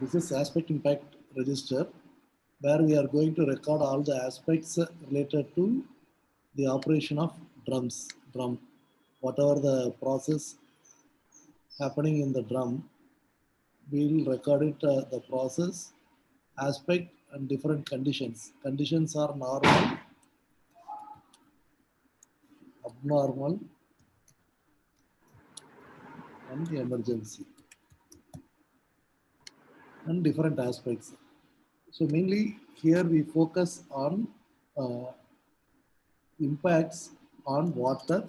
this is aspect impact register, where we are going to record all the aspects related to the operation of drum, whatever the process happening in the drum, we will record it, the process, aspect, and different conditions. Conditions are normal, abnormal, and emergency, and different aspects. So mainly here we focus on impacts on water.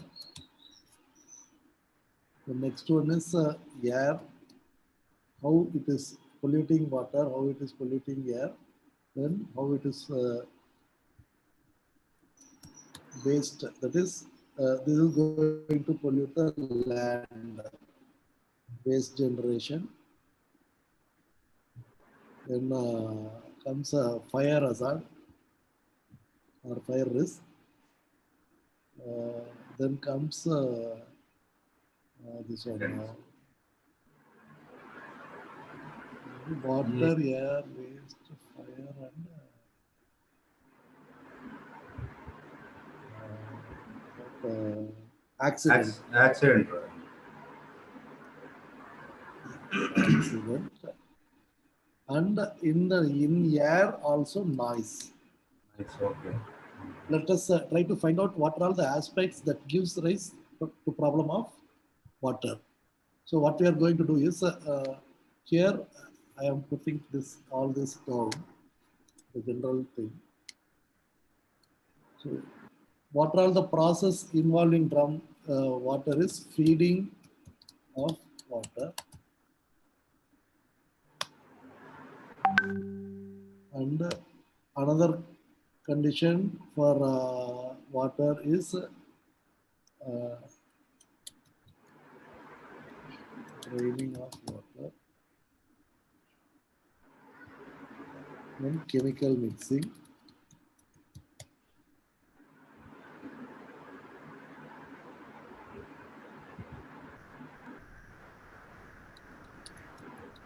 The next one is air, how it is polluting water, how it is polluting air, then how it is waste. That is, this is going to pollute the land, waste generation. Then comes a fire hazard or fire risk. Then comes this one. Water, air, waste, fire, and accident. Accident. Accident. And in air also noise. It's okay. Let us try to find out what are all the aspects that gives rise to problem of water. So what we are going to do is here I am putting all this down, the general thing. So what are all the process involving drum water is feeding of water, and another condition for water is draining of water, then chemical mixing,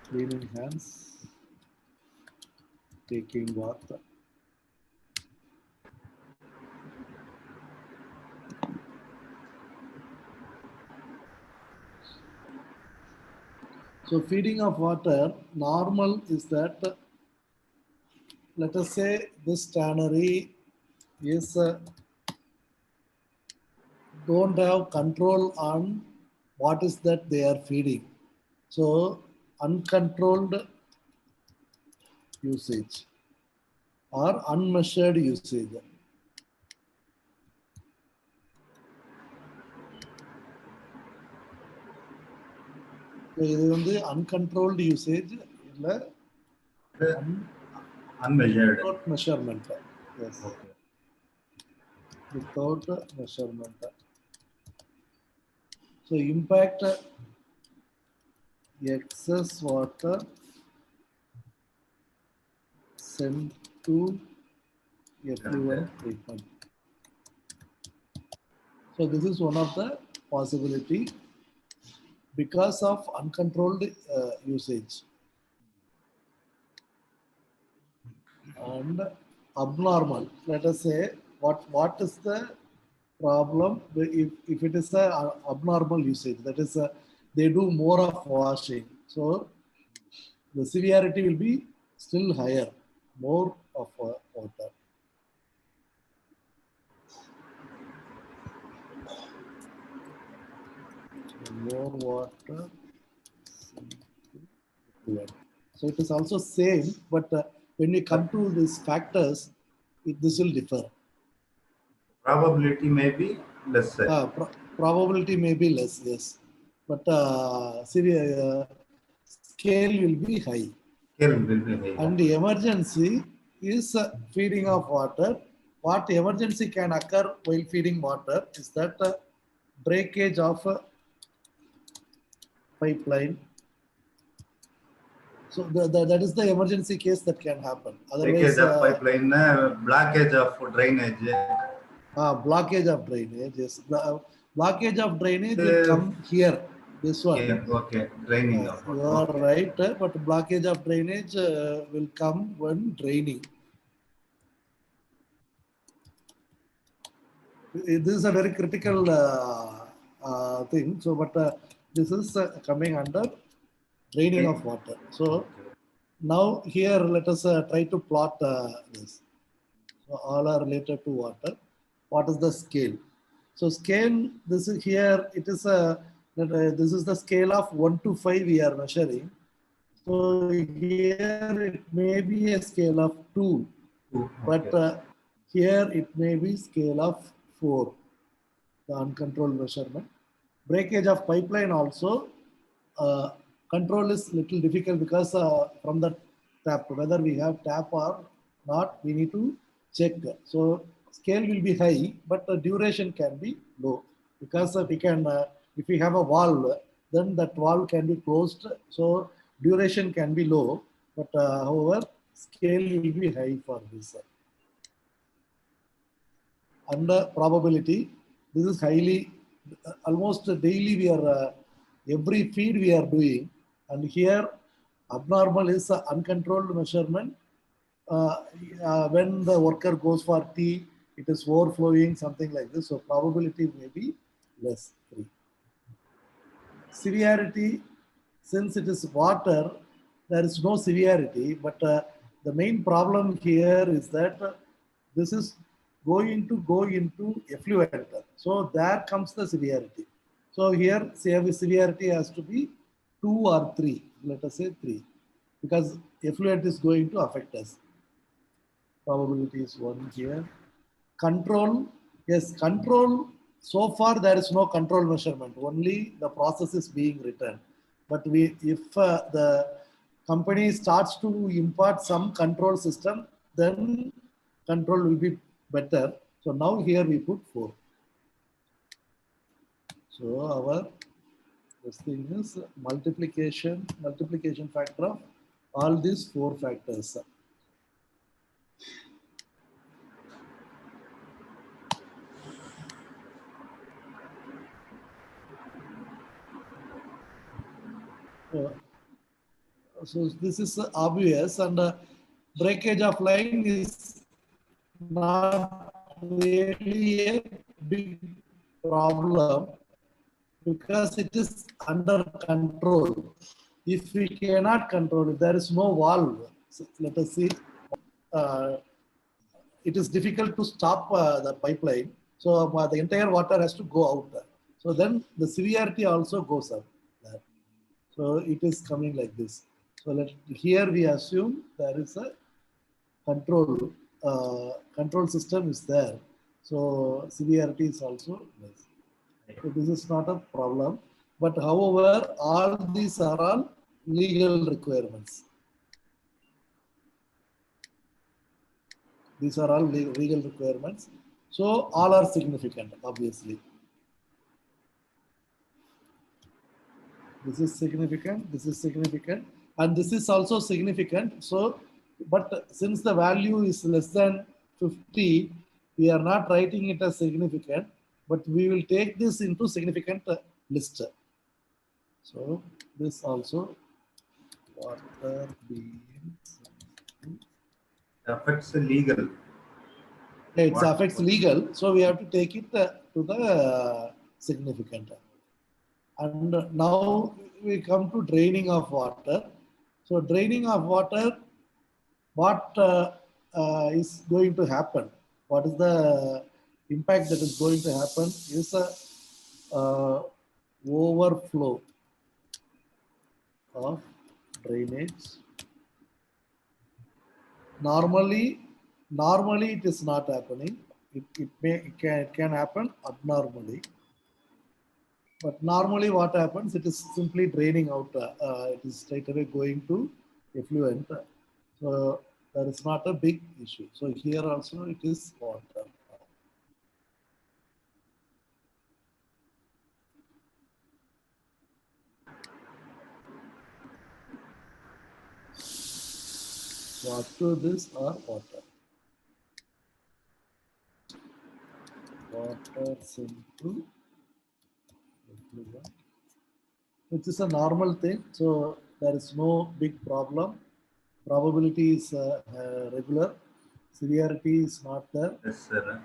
cleaning hands, taking bath. So feeding of water, normal is that, let us say this tannery is don't have control on what is that they are feeding. So uncontrolled usage or unmeasured usage. So இது வந்து uncontrolled usage இல்ல unmeasured. Without measurement. Yes. Okay. Without measurement. So impact excess water sent to effluent treatment. So this is one of the possibility because of uncontrolled usage. And abnormal, let us say what is the problem if it is a abnormal usage, that is they do more of washing, so the severity will be still higher, more of water. More water. So it is also same, but when we come to these factors, this will differ. Probability may be less. Probability may be less, yes, but scale will be high. Scale will be high. And the emergency is feeding of water. What emergency can occur while feeding water is that breakage of pipeline. So that is the emergency case that can happen. Otherwise, breakage of pipeline, blockage of drainage. Blockage of drainage, yes. Blockage of drainage will come here. This one. Yeah, okay. Draining of You water. are Okay. right, but blockage of drainage will come when draining. This is a very critical thing. So, but this is coming under draining Okay. of water. So Okay. now here let us try to plot this. So all are related to water. What is the scale? So scale, this is here, it is a, this is the scale of 1 to 5 we are measuring. So here it may be a scale of 2, Ooh, but okay. here it may be scale of 4, the uncontrolled measurement. Breakage of pipeline also, uh, control is little difficult because from the tap, whether we have tap or not, we need to check. So scale will be high, but the duration can be low because we can, if we have a valve, then that valve can be closed. So duration can be low, but however, scale will be high for this. Under probability, this is highly, almost daily we are, every feed we are doing, and here abnormal is uncontrolled measurement. uh, when the worker goes for tea, it is overflowing, something like this, so probability may be less, 3. Severity, since it is water, there is no severity, but the main problem here is that this is going to go into effluent. So there comes the severity. So here severity has to be 2 or 3, let us say 3, because effluent is going to affect us. Probability is 1 here. Control, yes, control, so far there is no control measurement, only the process is being written. But we, if the company starts to impart some control system, then control will be better. So now here we put 4. So our, this thing is multiplication factor of all these 4 factors. So this is obvious, and breakage of line is not really a big problem because it is under control. If we cannot control, if there is no valve, so let us see, uh, it is difficult to stop the pipeline. So the entire water has to go out. So then the severity also goes up. So it is coming like this. So here we assume there is a control system is there. So severity is also less. So this is not a problem. But however, all these are all legal requirements. These are all legal requirements. So all are significant, obviously. This is significant, this is significant, and this is also significant. So, but since the value is less than 50, we are not writing it as significant, but we will take this into significant list. So, this also, water being, Affects the legal. it What? affects legal, so we have to take it to the significant. And now we come to draining of water. So draining of water, what is going to happen? What is the impact that is going to happen is a overflow of drainage. Normally it is not happening. It can happen abnormally. But normally what happens, it is simply draining out. It is straight away going to effluent. So there is not a big issue. So here also it is water. So up to this are water. Water into effluent. which is a normal thing. So there is no big problem. Probability is regular. Severity is not there. Yes, sir.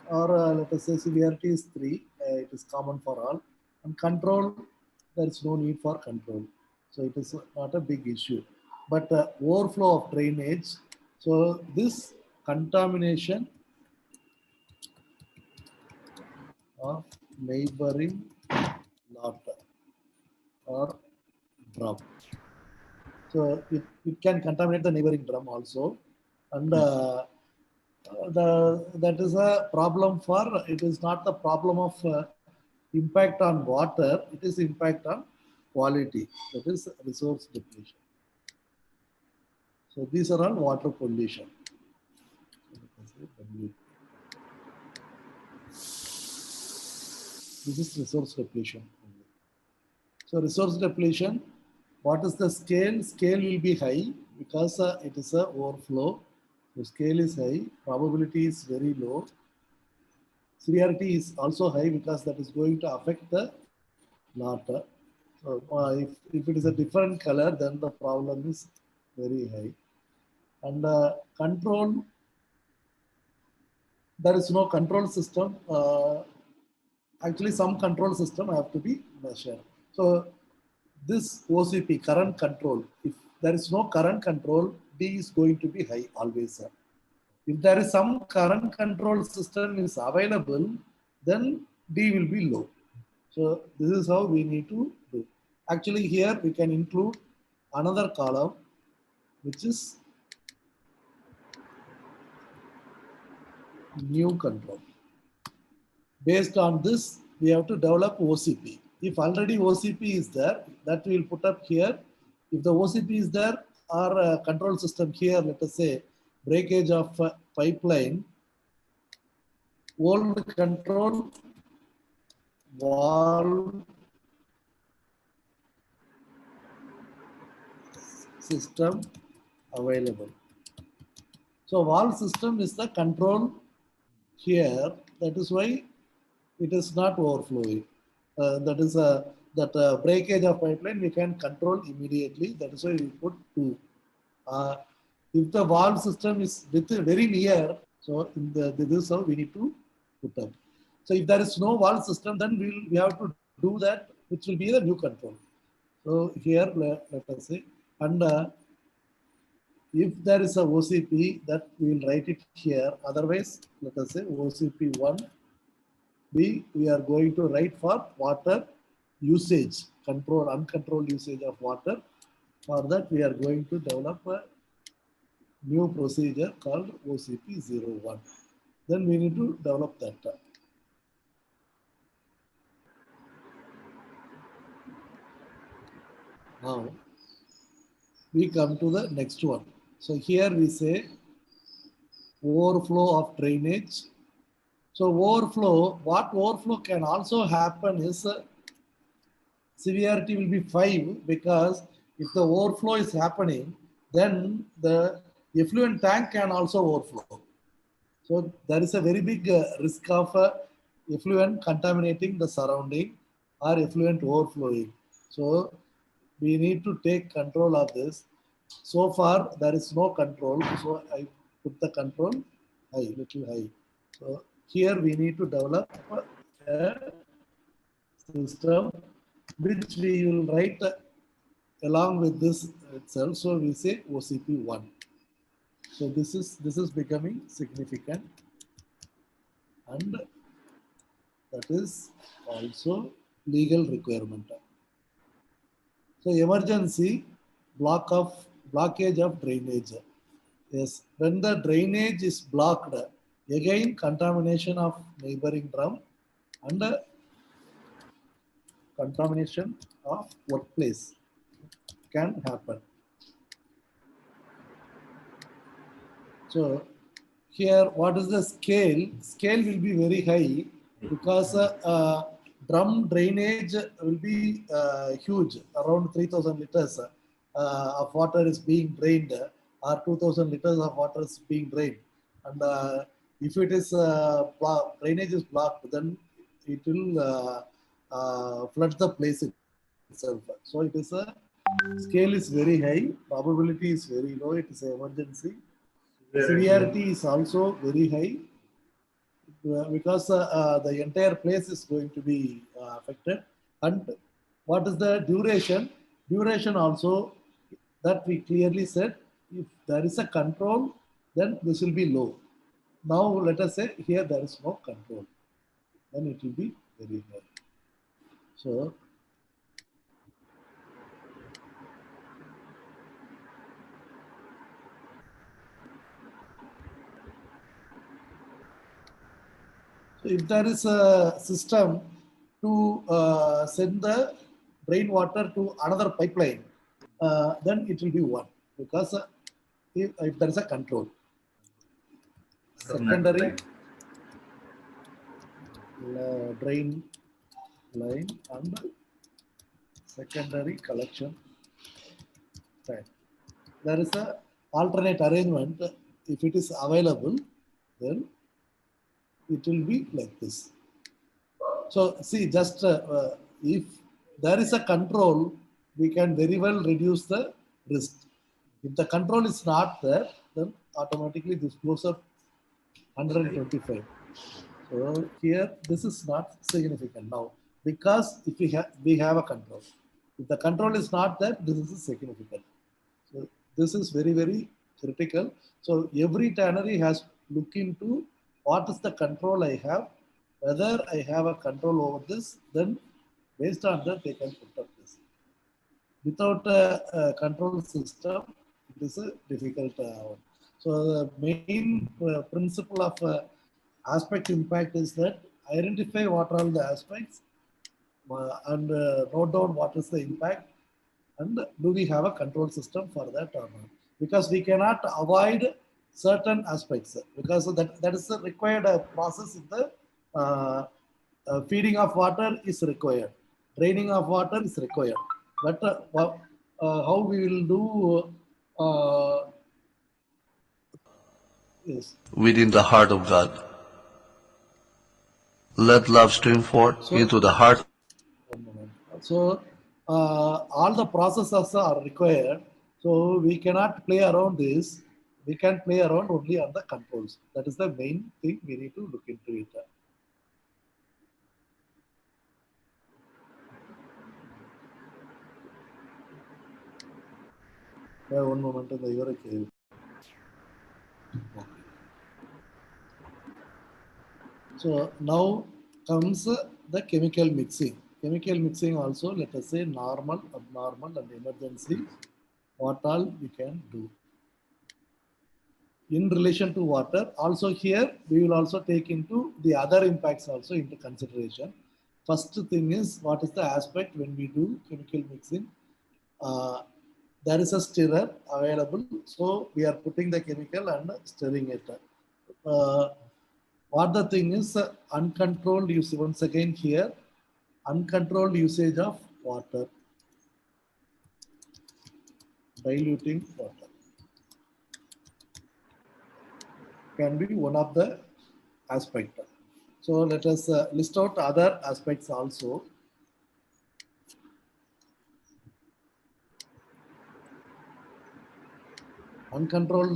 Or let us say severity is 3. It is common for all. And control, there is no need for control. So it is not a big issue. But overflow of drainage. So this contamination of neighboring lot or drum. So it can contaminate the neighboring drum also. And that is a problem for, it is not the problem of impact on water, it is impact on quality, that is resource depletion. So these are all water pollution. This is resource depletion. So resource depletion, what is the scale? Scale will be high because it is a overflow. So scale is high, probability is very low. Severity is also high because that is going to affect the lot. So if it is a different color, then the problem is very high. And control, there is no control system. Actually, some control system have to be measured. So this OCP, current control, if there is no current control, D is going to be high always. If there is some current control system is available, then D will be low. So this is how we need to do. Actually, here we can include another column, which is new control. Based on this, we have to develop OCP. If already OCP is there, that we will put up here. If the OCP is there, our control system here, let us say breakage of pipeline, old control valve system available. So valve system is the control here. That is why it is not overflowing. That is that breakage of pipeline we can control immediately. That is why we put 2. If the valve system is very near, so this is how we need to put up. So if there is no valve system, then we have to do that, which will be the new control. So here let us say, and if there is a OCP, that we will write it here. Otherwise, let us say OCP1. We are going to write for water usage, control, uncontrolled usage of water. For that, we are going to develop a new procedure called OCP01. Then we need to develop that. Now, we come to the next one. So here we say overflow of drainage. So overflow, what overflow can also happen is severity will be 5, because if the overflow is happening, then the effluent tank can also overflow. So there is a very big risk of effluent contaminating the surrounding or effluent overflowing. So we need to take control of this. So far there is no control, so I put the control high, little high. So here we need to develop a system which we will write along with this itself. So we say OCP1. So this is becoming significant, and that is also legal requirement. So emergency blockage of drainage. Yes, when the drainage is blocked, again contamination of neighboring drum and contamination of workplace can happen. So here, what is the scale? Scale will be very high because drum drainage will be huge, around 3,000 liters of water is being drained, or 2,000 liters of water is being drained. And if it is drainage is blocked, then it will flood the place. itself. So it is a scale is very high, probability is very low, it is an emergency. Severity is also very high because the entire place is going to be affected. And what is the duration? Duration also, that we clearly said, if there is a control, then this will be low. Now let us say here there is no control, then it will be very high. So if there is a system to send the rainwater to another pipeline, then it will be one, because if there is a control. Secondary drain line and secondary collection tank. There is a alternate arrangement. If it is available, then it will be like this. So see, just if there is a control, we can very well reduce the risk. If the control is not there, then automatically this goes up 125. So here this is not significant now, because if we have a control. If the control is not there, this is significant. So this is very, very critical. So every tannery has look into what is the control I have, whether I have a control over this, then based on that they can put up this. Without a control system, it is a difficult one. So the main principle of aspect impact is that identify what are all the aspects and note down what is the impact, and do we have a control system for that or not? Because we cannot avoid certain aspects, because that is a required process in the feeding of water is required, draining of water is required. But how we will do yes. Within the heart of God. Let love stream forth into the heart. So all the processes are required. So we cannot play around this. We can play around only on the controls. That is the main thing we need to look into it. One moment. Okay. So now comes the chemical mixing. Chemical mixing also, let us say normal, abnormal, and emergency. What all we can do. In relation to water, also here we will also take into the other impacts also into consideration. First thing is, what is the aspect when we do chemical mixing? There is a stirrer available, so we are putting the chemical and stirring it. What the thing is, uncontrolled use, once again here, uncontrolled usage of water, diluting water can be one of the aspect. So let us list out other aspects also. Uncontrolled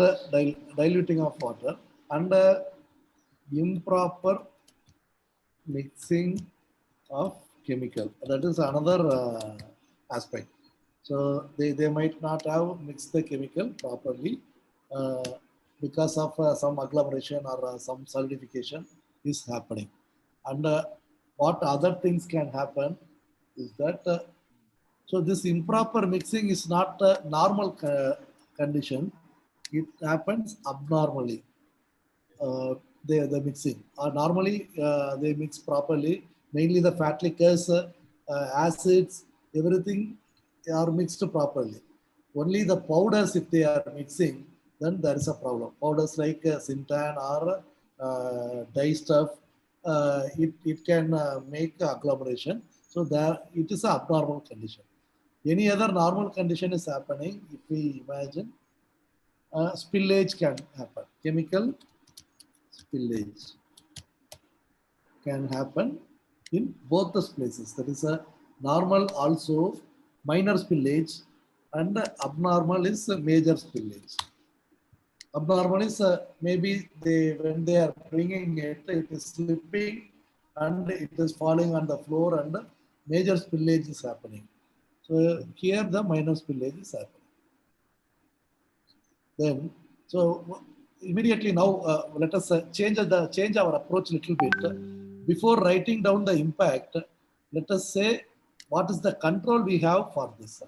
diluting of water and improper mixing of chemical. That is another aspect. So they might not have mixed the chemical properly because of some agglomeration or some solidification is happening. And what other things can happen is that so this improper mixing is not a normal condition. It happens abnormally. The mixing. Normally, they mix properly. Mainly the fat liquors, acids, everything are mixed properly. Only the powders, if they are mixing, then there is a problem. Powders like Syntan or dye stuff, it can make agglomeration. So there, it is an abnormal condition. Any other normal condition is happening. If we imagine, spillage can happen. Chemical spillage can happen in both the places. That is Normal also minor spillage, and abnormal is major spillage. Abnormal is maybe when they are bringing it, it is slipping and it is falling on the floor, and major spillage is happening. So here the minor spillage is happening. Then, so immediately now let us change our approach a little bit. Before writing down the impact, let us say what is the control we have for this.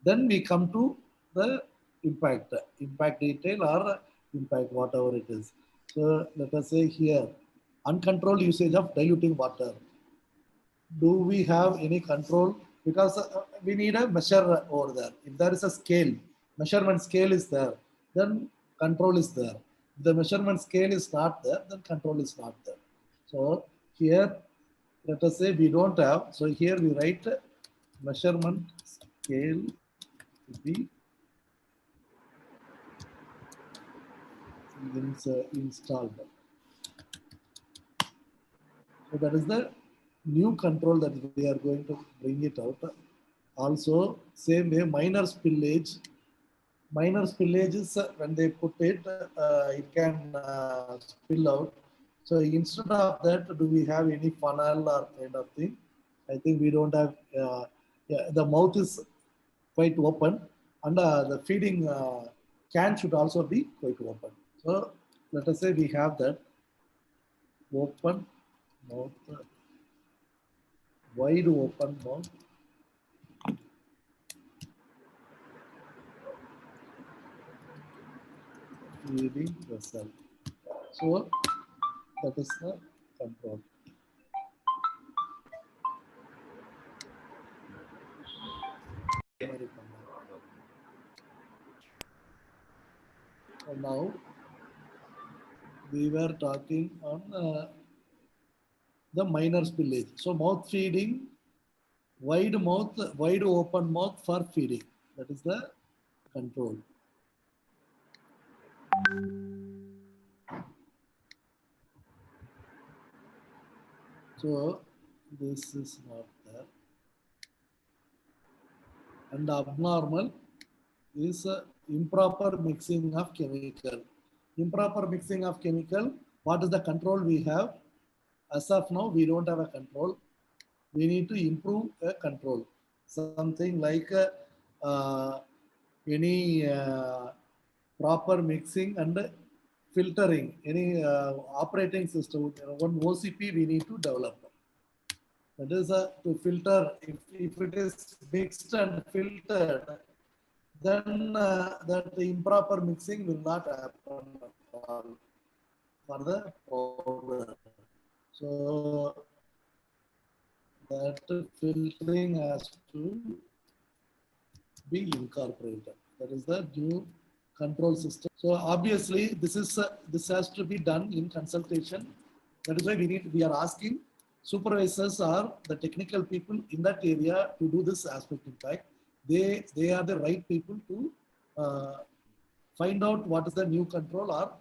Then we come to the impact detail or impact whatever it is. So let us say here, uncontrolled usage of diluting water. Do we have any control? Because we need a measure over there. If there is a scale, measurement scale is there, then control is there. If the measurement scale is not there, then control is not there. So here, let us say we don't have. So here we write measurement scale to be installed. So that is the new control that we are going to bring it out. Also, same way, minor spillage. Minor spillage is when they put it, it can spill out. So instead of that, do we have any funnel or kind of thing? I think we don't have. Yeah, the mouth is quite open, and the feeding can should also be quite open. So let us say we have that open mouth, wide open mouth. Feeding vessel. So that is the control. So now we were talking on the minor spillage. So mouth feeding, wide open mouth for feeding. That is the control. So this is not there. And abnormal is improper mixing of chemical. Improper mixing of chemical. What is the control we have? As of now, we don't have a control. We need to improve a control. Something like any proper mixing and filtering, any operating system, one OCP we need to develop. That is to filter. If it is mixed and filtered, then that improper mixing will not happen at all for the powder. So that filtering has to be incorporated. That is the new control system. So obviously this has to be done in consultation. That is why we are asking supervisors or the technical people in that area to do this aspect impact. They are the right people to find out what is the new control, or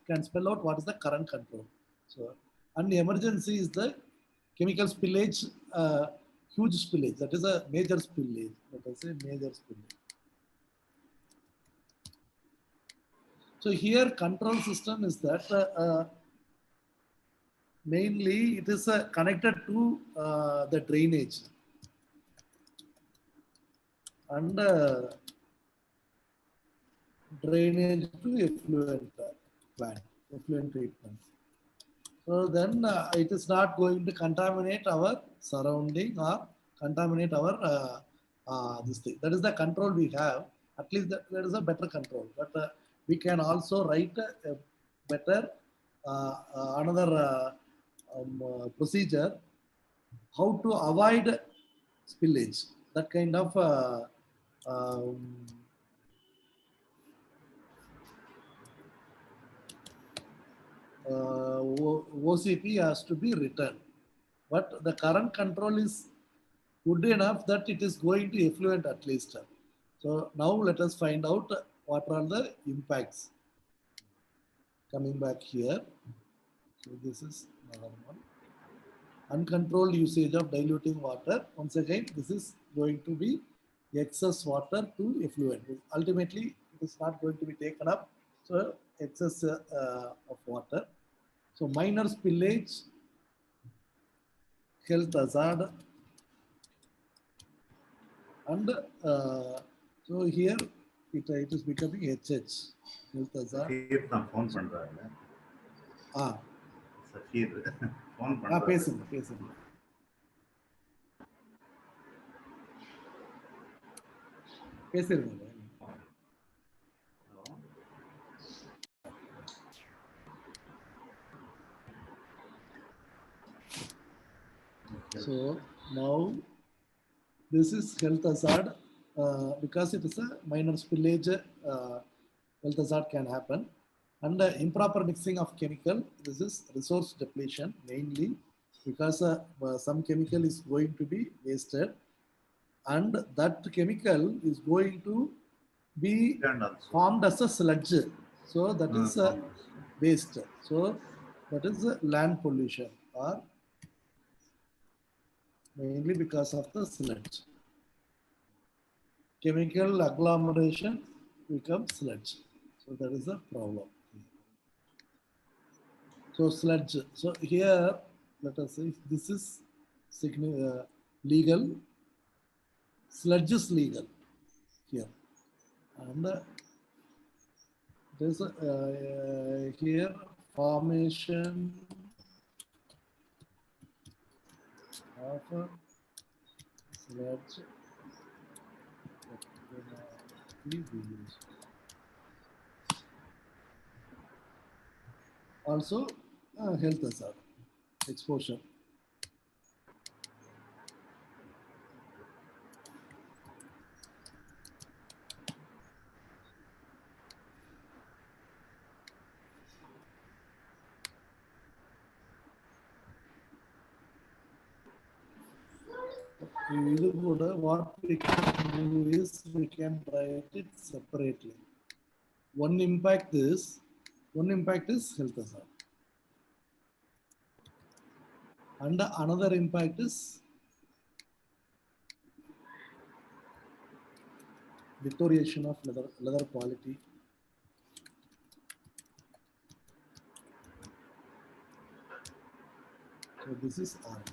can spell out what is the current control. So, and the emergency is the chemical spillage, huge spillage. That is a major spillage. Let us say major spillage. So here control system is that mainly it is connected to the drainage and drainage to effluent plant, effluent treatment. So then it is not going to contaminate our surrounding or contaminate our this thing. That is the control we have. At least that is a better control. But we can also write a better another procedure how to avoid spillage. That kind of OCP has to be written. But the current control is good enough that it is going to effluent at least. So now let us find out what are the impacts. Coming back here. So this is another one. uncontrolled usage of diluting water. Once again, this is going to be excess water to effluent. Ultimately, it is not going to be taken up. So excess of water. So minor spillage, health hazard, and so here it is becoming HH, health hazard. Saffir தான் phone பண்றாங்க. Saffir phone பண்றாங்க. பேசுங்க பேசுங்க. பேசிருங்க. So now this is health hazard because it is a minor spillage. Health hazard can happen, and improper mixing of chemical. This is resource depletion mainly because some chemical is going to be wasted, and that chemical is going to be formed as a sludge. So that is waste. So that is land pollution or mainly because of the sludge. Chemical agglomeration becomes sludge. So that is the problem. So sludge. So here, let us say this is legal. Sludge is legal here. And there's here formation of sludge also health hazard exposure. What we can do is we can write it separately. One impact is health hazard, and another impact is deterioration of leather quality. So this is RD.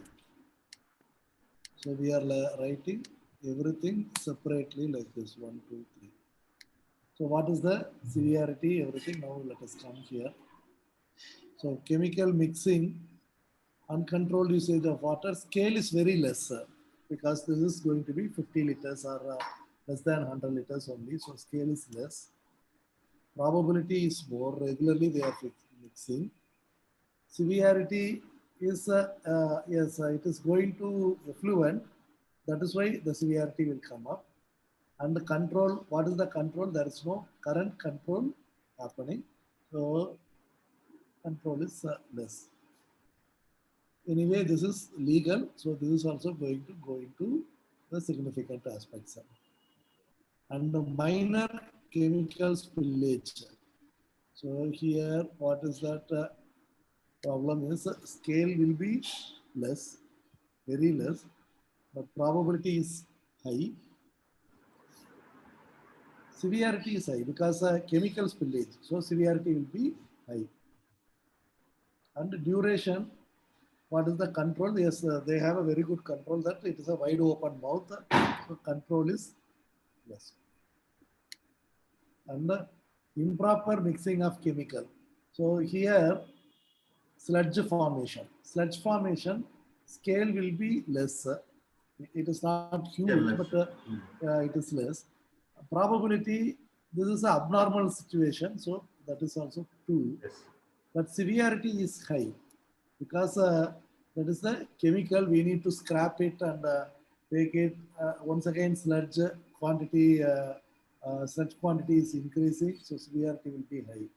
So we are writing everything separately like this, 1, 2, 3. So what is the severity, everything? Now let us come here. So chemical mixing, uncontrolled usage of water, scale is very less because this is going to be 50 liters or less than 100 liters only. So scale is less. Probability is more, regularly they are mixing. Severity is, yes, it is going to effluent. That is why the severity will come up. And the control, what is the control? There is no current control happening. So control is less. Anyway, this is legal. So this is also going to go into the significant aspects. And the minor chemical spillage. So here, what is that? Problem is scale will be less, very less, but probability is high. Severity is high because chemical spillage, so severity will be high. And duration, what is the control? Yes, they have a very good control that it is a wide open mouth, so control is less. And the improper mixing of chemical. So here, sludge formation. Sludge formation scale will be less. It is not huge, but it is less. Probability, this is an abnormal situation, so that is also 2. Yes. But severity is high because that is the chemical. We need to scrap it and take it. Once again, sludge quantity is increasing, so severity will be high.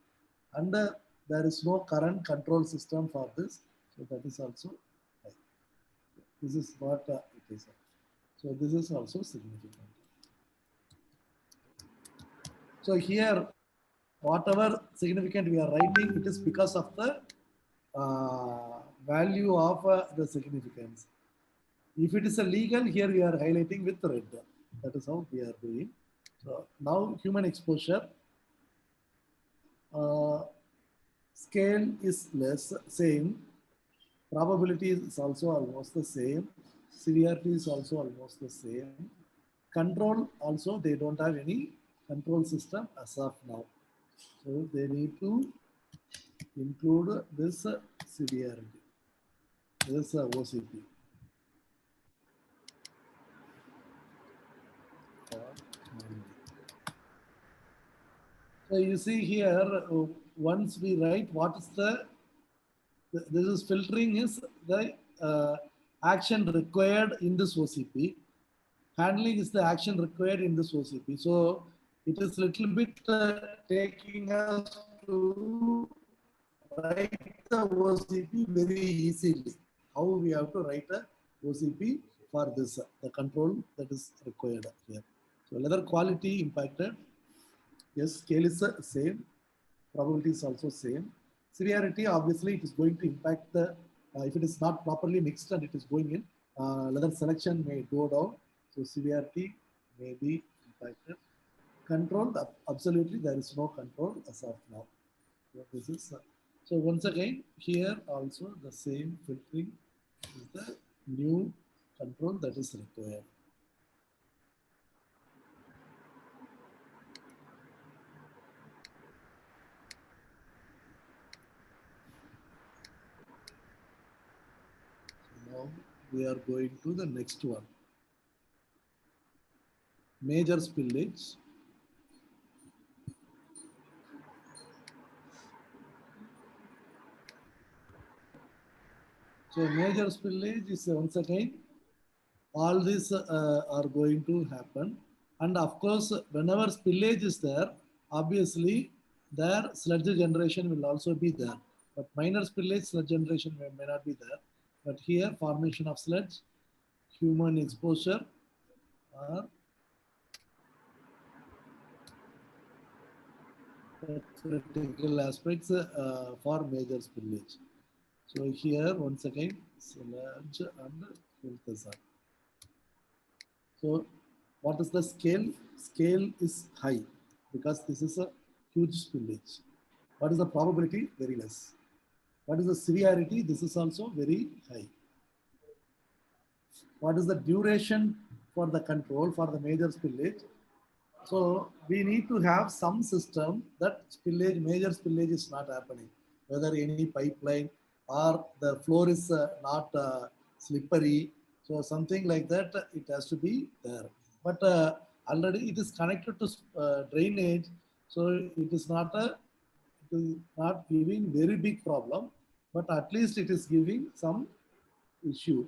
And there is no current control system for this, so that is also high. This is what it is. So this is also significant. So here, whatever significant we are writing, it is because of the value of the significance. If it is a legal, here we are highlighting with red. That is how we are doing. So now human exposure. Scale is less, same. Probability is also almost the same. Severity is also almost the same. Control also, they don't have any control system as of now. So they need to include this severity, this OCP. So you see here, once we write what is this is filtering is the action required in this OCP. Handling is the action required in this OCP. So it is little bit taking us to write the OCP very easily. How we have to write a OCP for this, the control that is required here. So leather quality impacted. Yes, scale is the same. Probability is also same. Severity, obviously, it is going to impact the, if it is not properly mixed and it is going in, leather selection may go down. So severity may be impacted. Control, absolutely, there is no control as of now. So this is, so once again, here also the same filtering is the new control that is required. Now we are going to the next one. Major spillage. So major spillage is once again, all these are going to happen. And of course, whenever spillage is there, obviously their sludge generation will also be there. But minor spillage, sludge generation may not be there. But here, formation of sludge, human exposure are critical aspects for major spillage. So here, once again, sludge and filters are. So what is the scale? Scale is high because this is a huge spillage. What is the probability? Very less. What is the severity? This is also very high. What is the duration for the control for the major spillage? So we need to have some system that spillage, major spillage is not happening, whether any pipeline or the floor is not slippery. So something like that, it has to be there. But already it is connected to drainage, so it is not giving very big problem, but at least it is giving some issue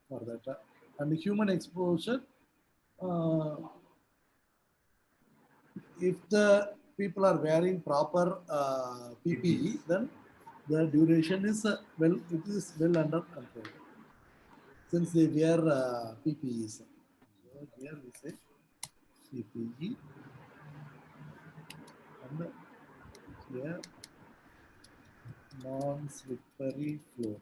for that. And human exposure, if the people are wearing proper PPE, then the duration is it is well under control since they wear PPEs. So here we say PPE and here non-slippery floor.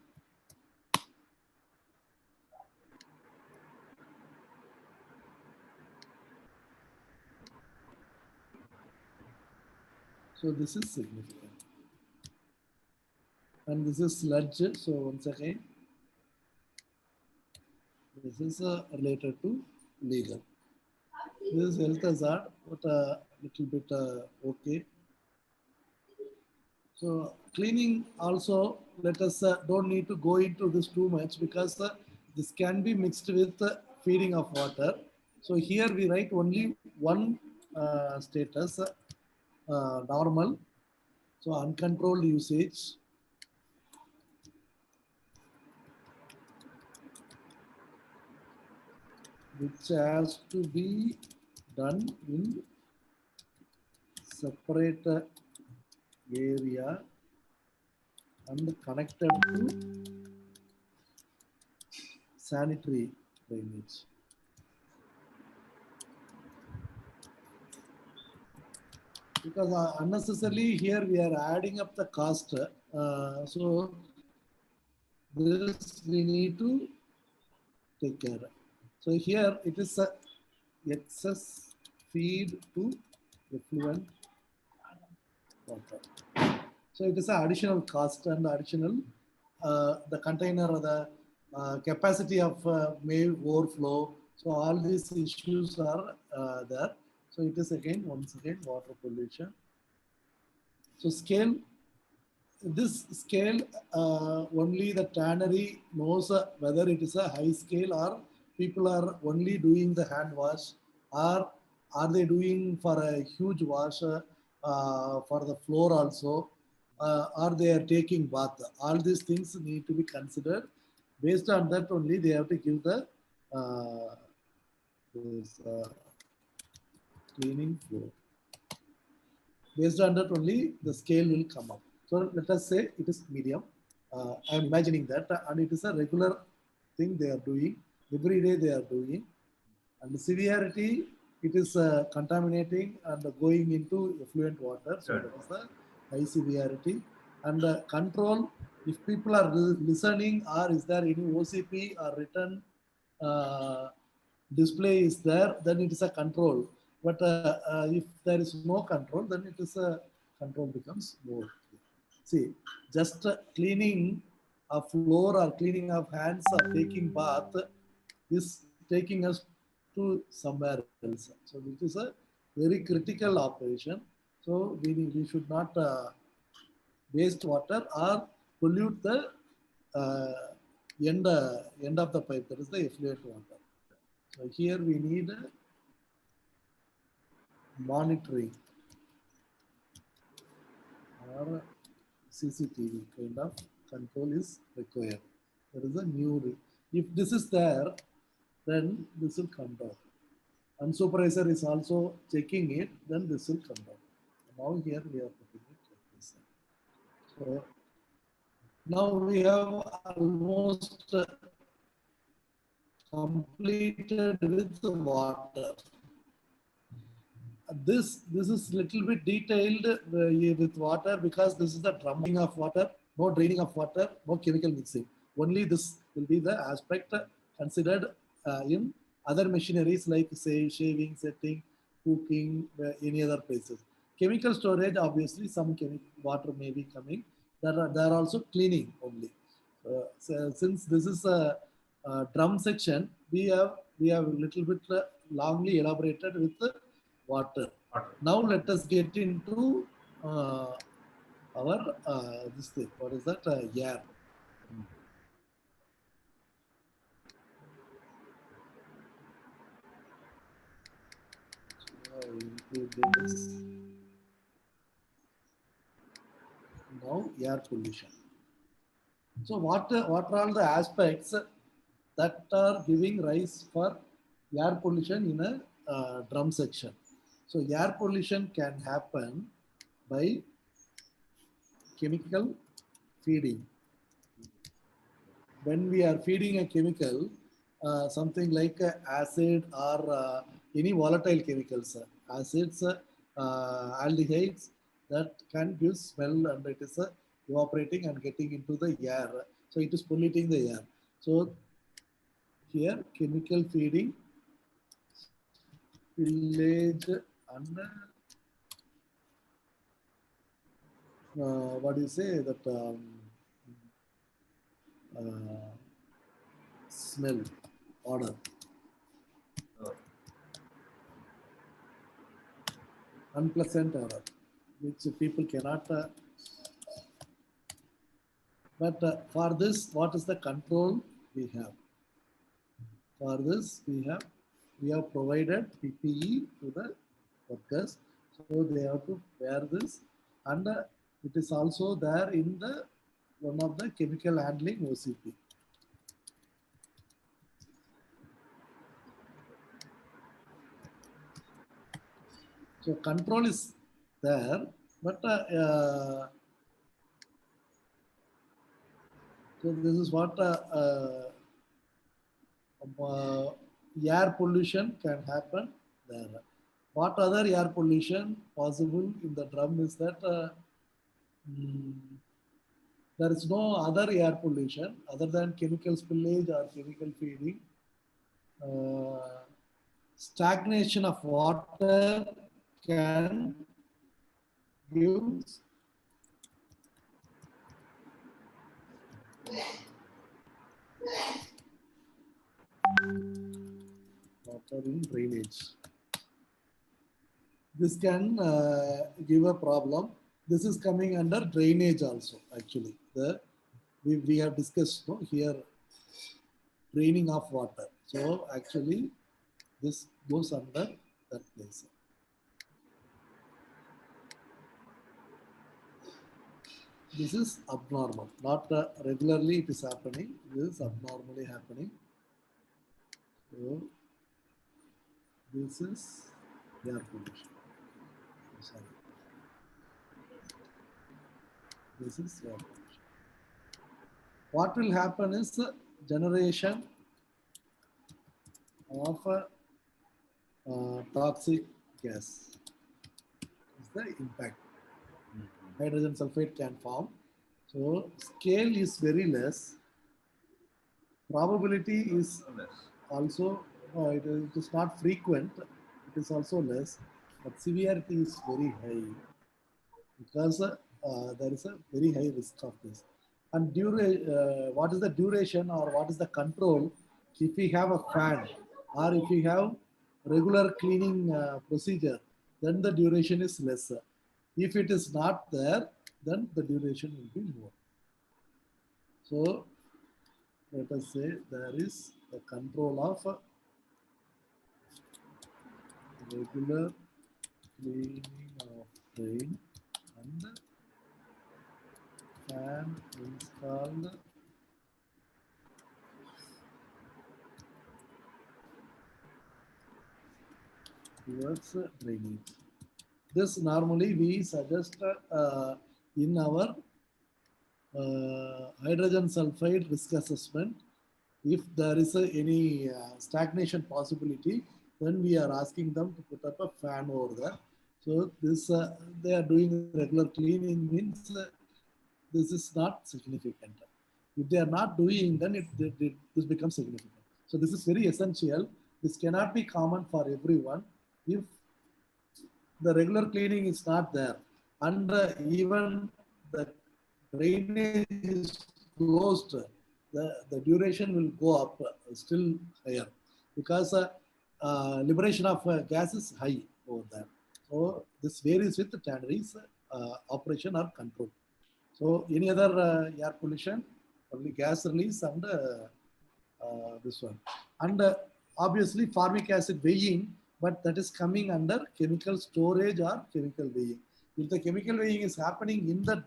So this is significant. And this is sludge. So once again, this is related to legal. This is health hazard, but a little bit okay. So cleaning also, let us don't need to go into this too much because this can be mixed with feeding of water. So here we write only one status, normal. So uncontrolled usage. Which has to be done in separate area and connected to sanitary drainage. Because unnecessarily here we are adding up the cost. So this we need to take care. So here it is a excess feed to effluent water. So it is an additional cost and additional the container or the capacity of may overflow. So all these issues are there. So it is again once again water pollution. So scale, this scale only the tannery knows whether it is a high scale or people are only doing the hand wash, or are they doing for a huge wash for the floor also, or they are taking bath. All these things need to be considered. Based on that only they have to give the this, cleaning floor. Based on that only the scale will come up. So let us say it is medium. I am imagining that, and it is a regular thing they are doing. Every day they are doing. And the severity, it is contaminating and going into effluent water. So Right. that is the high severity. And control, if people are listening, or is there any OCP or written display is there, then it is a control. But if there is no control, then it is a control becomes more. See, just cleaning a floor or cleaning of hands or taking bath is taking us to somewhere else. So it is a very critical operation. So we should not waste water or pollute the end of the pipe. That is the effluent water. So here we need monitoring or CCTV kind of control is required. There is a new. If this is there, then this will come down. And supervisor is also checking it, then this will come down. Now here we are putting it like this. So now we have almost completed with the water. This is little bit detailed with water, because this is the drumming of water, no draining of water, no chemical mixing. Only this will be the aspect considered in other machineries like say shaving, setting, cooking, any other places. Chemical storage, obviously some water may be coming. There are also cleaning only. So since this is a drum section, we have a little bit longly elaborated with the water. Water. Now let us get into our this thing. What is that? Air. So, include this. Now air pollution. So what are all the aspects that are giving rise for air pollution in a drum section? So air pollution can happen by chemical feeding. When we are feeding a chemical, something like acid or any volatile chemicals, acids, aldehydes, that can give smell, and it is evaporating and getting into the air. So it is polluting the air. So here chemical feeding, spillage, and what do you say that smell, odor. Oh, Unpleasant odor, which people cannot. But for this, what is the control we have? For this, we have provided PPE to the workers, so they have to wear this, and it is also there in the one of the chemical handling OCP. So control is there, but so this is what air pollution can happen there. What other air pollution possible in the drum is that mm, There is no other air pollution other than chemical spillage or chemical feeding. Stagnation of water can give water in drainage. This can give a problem. This is coming under drainage also. Actually, we have discussed here draining of water. So actually, this goes under that place. This is abnormal. Not regularly it is happening. This is abnormally happening. So this is air pollution. Sorry. This is air pollution. What will happen is generation of toxic gas. Is the impact. Hydrogen sulfide can form. So scale is very less. Probability is also it is not frequent. It is also less, but severity is very high because there is a very high risk of this. And what is the duration or what is the control if we have a fan or if we have regular cleaning procedure, then the duration is lesser. If it is not there, then the duration will be more. So let us say there is the control of regular cleaning of drain and fan installed towards drainage. This normally we suggest in our hydrogen sulfide risk assessment. If there is any stagnation possibility, then we are asking them to put up a fan over there. So this they are doing regular cleaning means this is not significant. If they are not doing, then this becomes significant. So this is very essential. This cannot be common for everyone. If the regular cleaning is not there, and even the drainage is closed, the duration will go up still higher because liberation of gas is high over there. So this varies with the tanneries operation or control. So any other air pollution, only gas release and this one. And obviously formic acid weighing, but that is coming under chemical storage or chemical weighing. If the chemical weighing is happening in the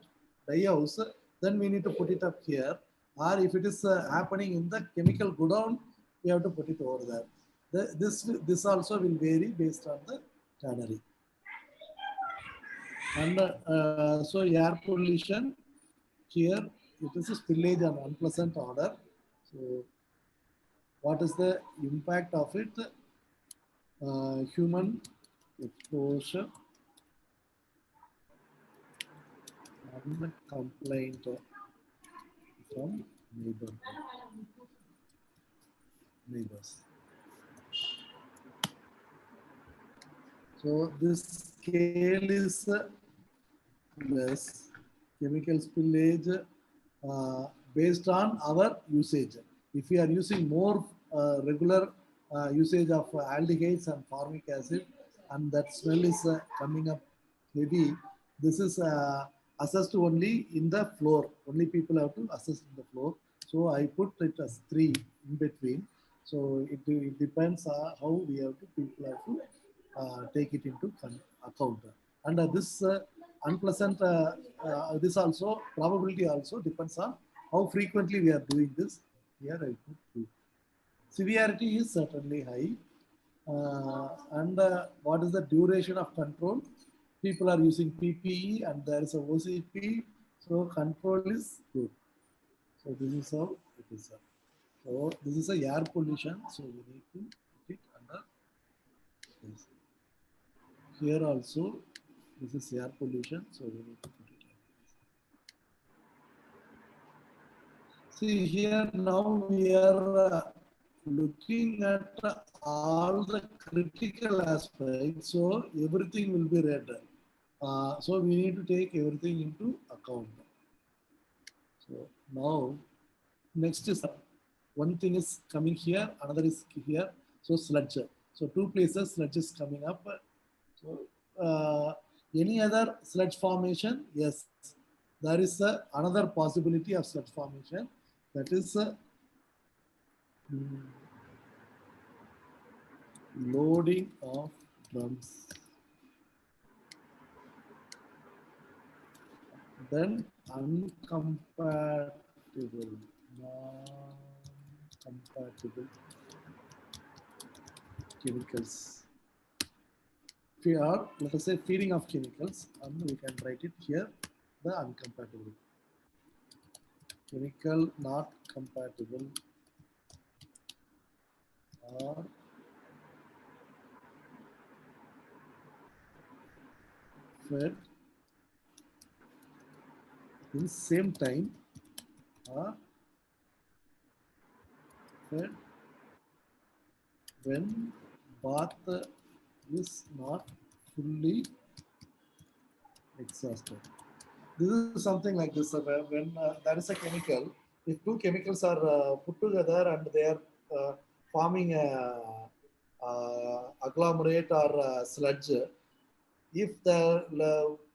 dye house, then we need to put it up here. Or if it is happening in the chemical godown, we have to put it over there. This also will vary based on the tannery. And so air pollution here, it is a spillage and unpleasant odor. So what is the impact of it? Human exposure and complaint from neighbors. So this scale is less chemical spillage based on our usage. If we are using more regular usage of aldehydes and formic acid, and that smell is coming up heavy, this is assessed only in the floor. Only people have to assess in the floor. So I put it as 3 in between. So it depends how we have to people have to take it into account. And this unpleasant, this also probability also depends on how frequently we are doing this. Here I put 2. Severity is certainly high. And what is the duration of control? People are using PPE and there is a OCP, so control is good. So this is how it is. So this is a air pollution, so we need to put it under this. Here also, this is air pollution, so we need to put it like this. See here now we are looking at all the critical aspects, so everything will be read. So we need to take everything into account. So now next is one thing is coming here, another is here. So sludge. So two places sludge is coming up. So any other sludge formation? Yes, there is another possibility of sludge formation. That is loading of drums. Then uncompatible, non-compatible chemicals. Or let us say feeding of chemicals, and we can write it here, the uncompatibility. Chemical not compatible or fed in same time or fed when bath is not fully exhausted. This is something like this. When there is a chemical, if two chemicals are put together and they are forming a agglomerate or sludge, if the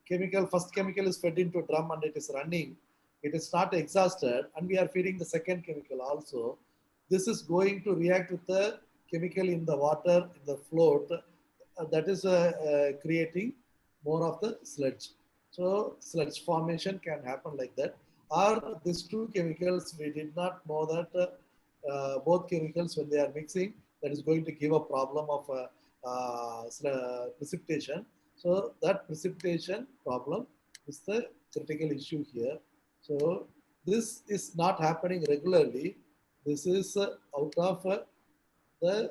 chemical, first chemical is fed into a drum and it is running, it is not exhausted, and we are feeding the second chemical also, this is going to react with the chemical in the water, in the float, that is creating more of the sludge. So sludge formation can happen like that. Or these two chemicals, we did not know that both chemicals, when they are mixing, that is going to give a problem of precipitation. So that precipitation problem is the critical issue here. So this is not happening regularly. This is out of the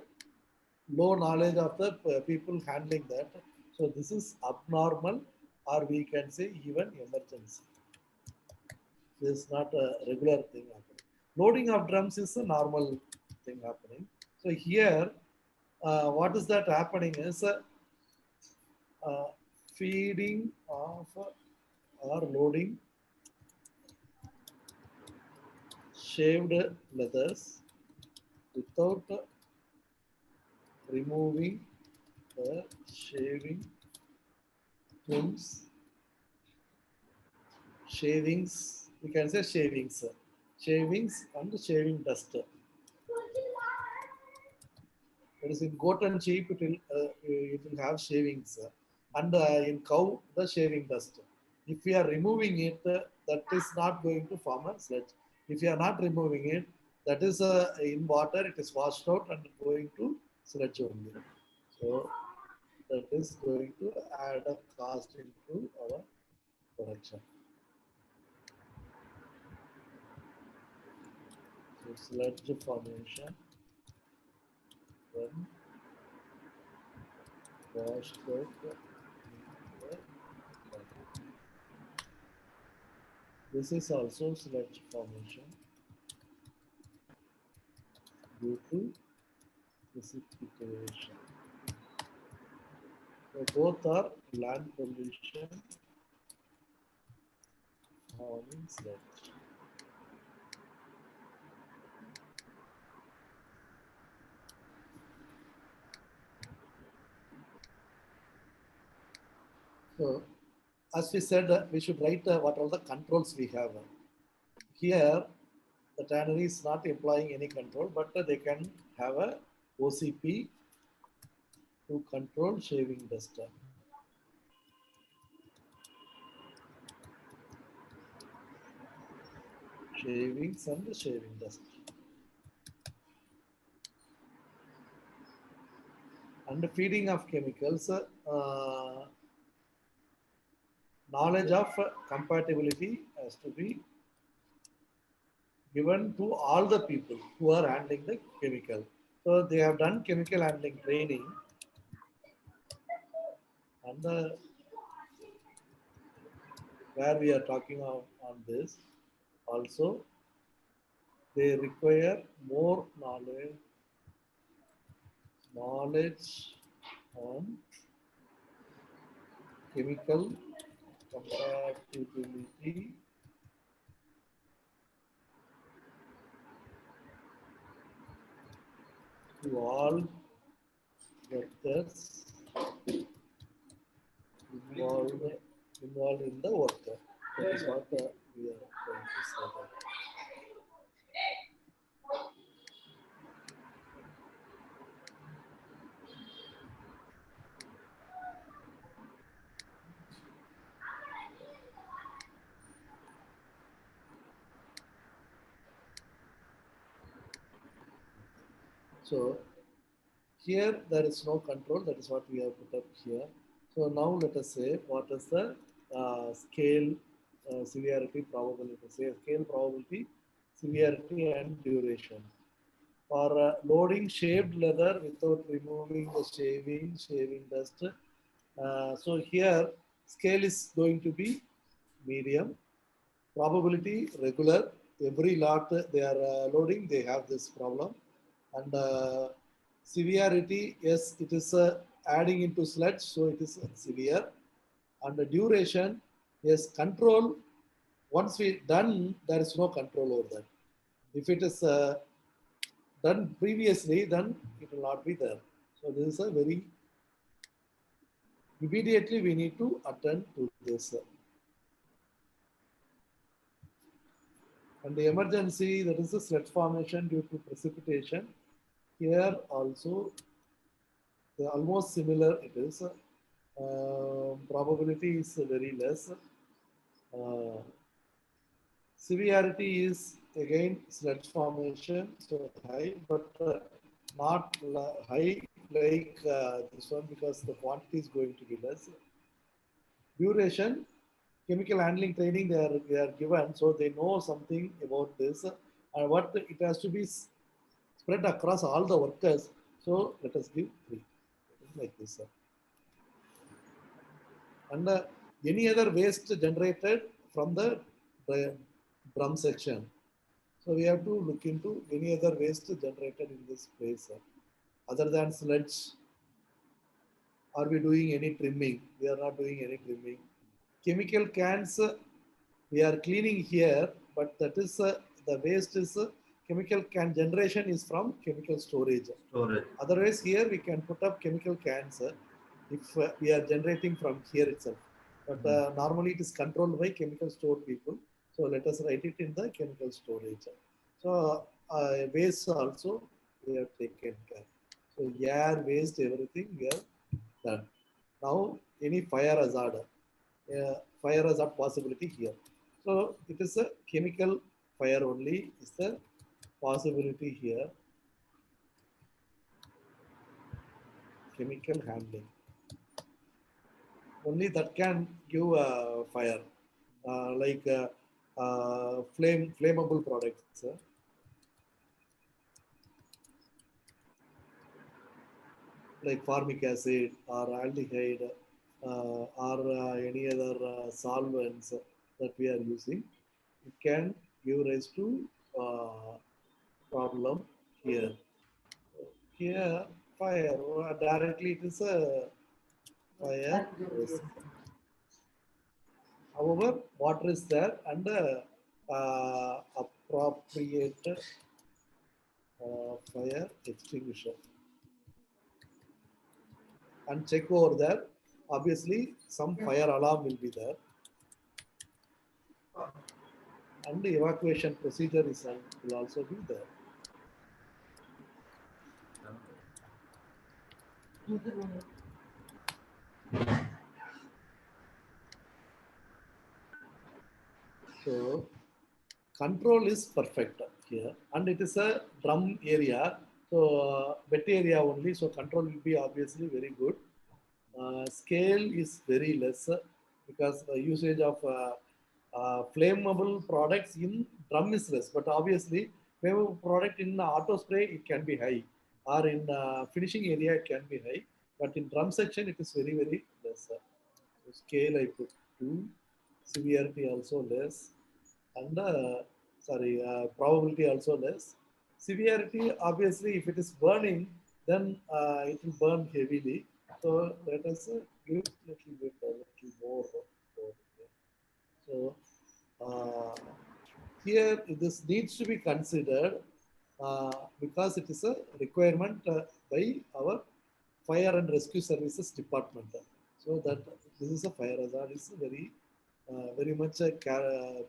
low knowledge of the people handling that. So this is abnormal, or we can say even emergency. This is not a regular thing happening. Loading of drums is a normal thing happening. So here, what is that happening is uh, feeding of or loading shaved leathers without removing the shaving trims, shavings, we can say shavings and shaving dust. That is in goat and sheep, it will have shavings, and in cow, the shaving dust. If we are removing it, that is not going to form a sludge. If you are not removing it, that is in water, it is washed out and going to sludge only. So that is going to add a cost into our production. So sludge formation when washed out in the water. This is also sludge formation due to precipitation. So both are land pollution forming sludge. So as we said, we should write what all the controls we have. Here, the tannery is not employing any control, but they can have a OCP to control shaving dust. Shavings and shaving dust. And feeding of chemicals, knowledge of compatibility has to be given to all the people who are handling the chemical. So they have done chemical handling training, and where we are talking on this also, they require more knowledge on chemical compatibility to all workers involved, involved in the worker. That is what we are going to say. That. So here there is no control. That is what we have put up here. So now let us say what is the scale severity probability. Say scale probability, severity and duration. For loading shaved leather without removing the shaving dust. So here scale is going to be medium, probability regular. Every lot they are loading, they have this problem. And severity, yes, it is adding into sludge, so it is severe. And the duration, yes, control. Once we done, there is no control over that. If it is done previously, then it will not be there. So this is a very immediately we need to attend to this. And the emergency, that is a sludge formation due to precipitation. Here also, almost similar it is. Probability is very less. Severity is again sludge formation, so high, but not high like this one because the quantity is going to be less. Duration, chemical handling training they are given, so they know something about this and what it has to be spread across all the workers. So let us give 3 like this. And any other waste generated from the drum section. So we have to look into any other waste generated in this place. Other than sludge, are we doing any trimming? We are not doing any trimming. Chemical cans, we are cleaning here, but that is the waste is chemical can generation is from chemical storage. Otherwise, here we can put up chemical cans if we are generating from here itself. But normally it is controlled by chemical store people. So let us write it in the chemical storage. So waste also we have taken care. So air, waste, everything we have done. Now any fire hazard possibility here. So it is a chemical fire only is the possibility here. Chemical handling. Only that can give fire, like flammable products. Like formic acid or aldehyde or any other solvents that we are using, it can give rise to problem here. Here, fire directly it is a fire risk. However, water is there and appropriate fire extinguisher. And check over there. Obviously, some fire alarm will be there. And the evacuation procedure will also be there. So control is perfect here, and it is a drum area, so wet area only. So control will be obviously very good. Scale is very less because the usage of flammable products in drum is less, but obviously flammable product in auto spray it can be high, or in finishing area it can be high, but in drum section it is very less. So scale I put 2, severity also less, and probability also less. Severity, obviously, if it is burning, then it will burn heavily. So let us give little bit, a little more. So here this needs to be considered because it is a requirement by our fire and rescue services department. So that this is a fire hazard is very much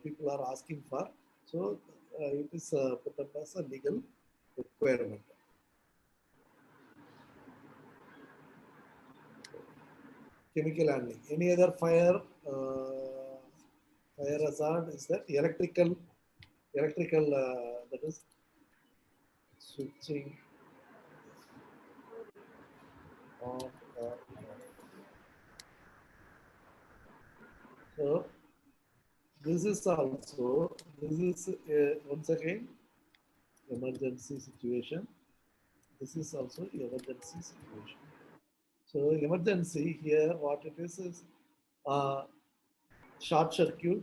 people are asking for. So it is put up as a legal requirement. Chemical handling. Any other fire hazard is that electrical that is switching on or off. So this is once again emergency situation. This is also emergency situation. So emergency here, what it is uh, short circuit.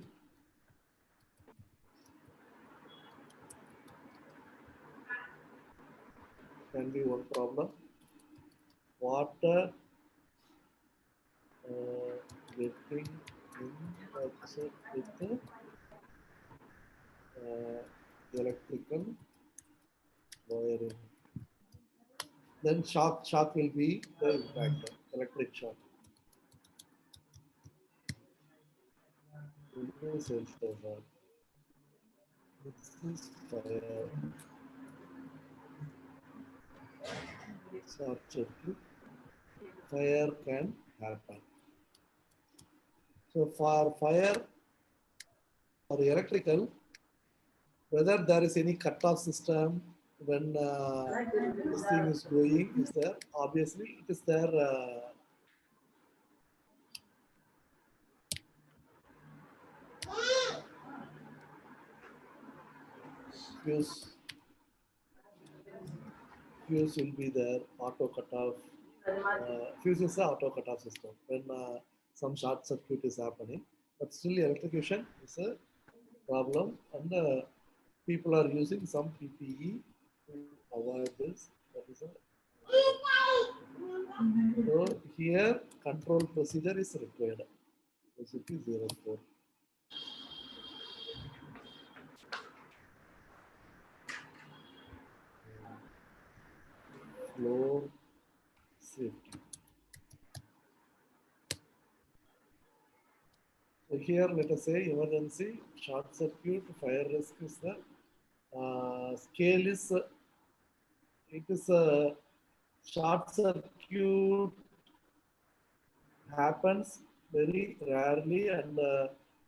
Can be one problem. Water getting in touch with the electrical wiring. Then shock will be the impact, electric shock. This is fire, short circuit. Fire can happen. So for fire or electrical, whether there is any cut-off system when this thing is going, is there? Obviously, it is there. Fuse will be there. Auto cutoff. Fuse is the auto cutoff system when some short circuit is happening, but still electrocution is a problem, and people are using some PPE to avoid this. That is so here control procedure is required. Recipe 04. Floor safety. So here let us say emergency, short circuit, fire risk is the scale is it is a short circuit happens very rarely, and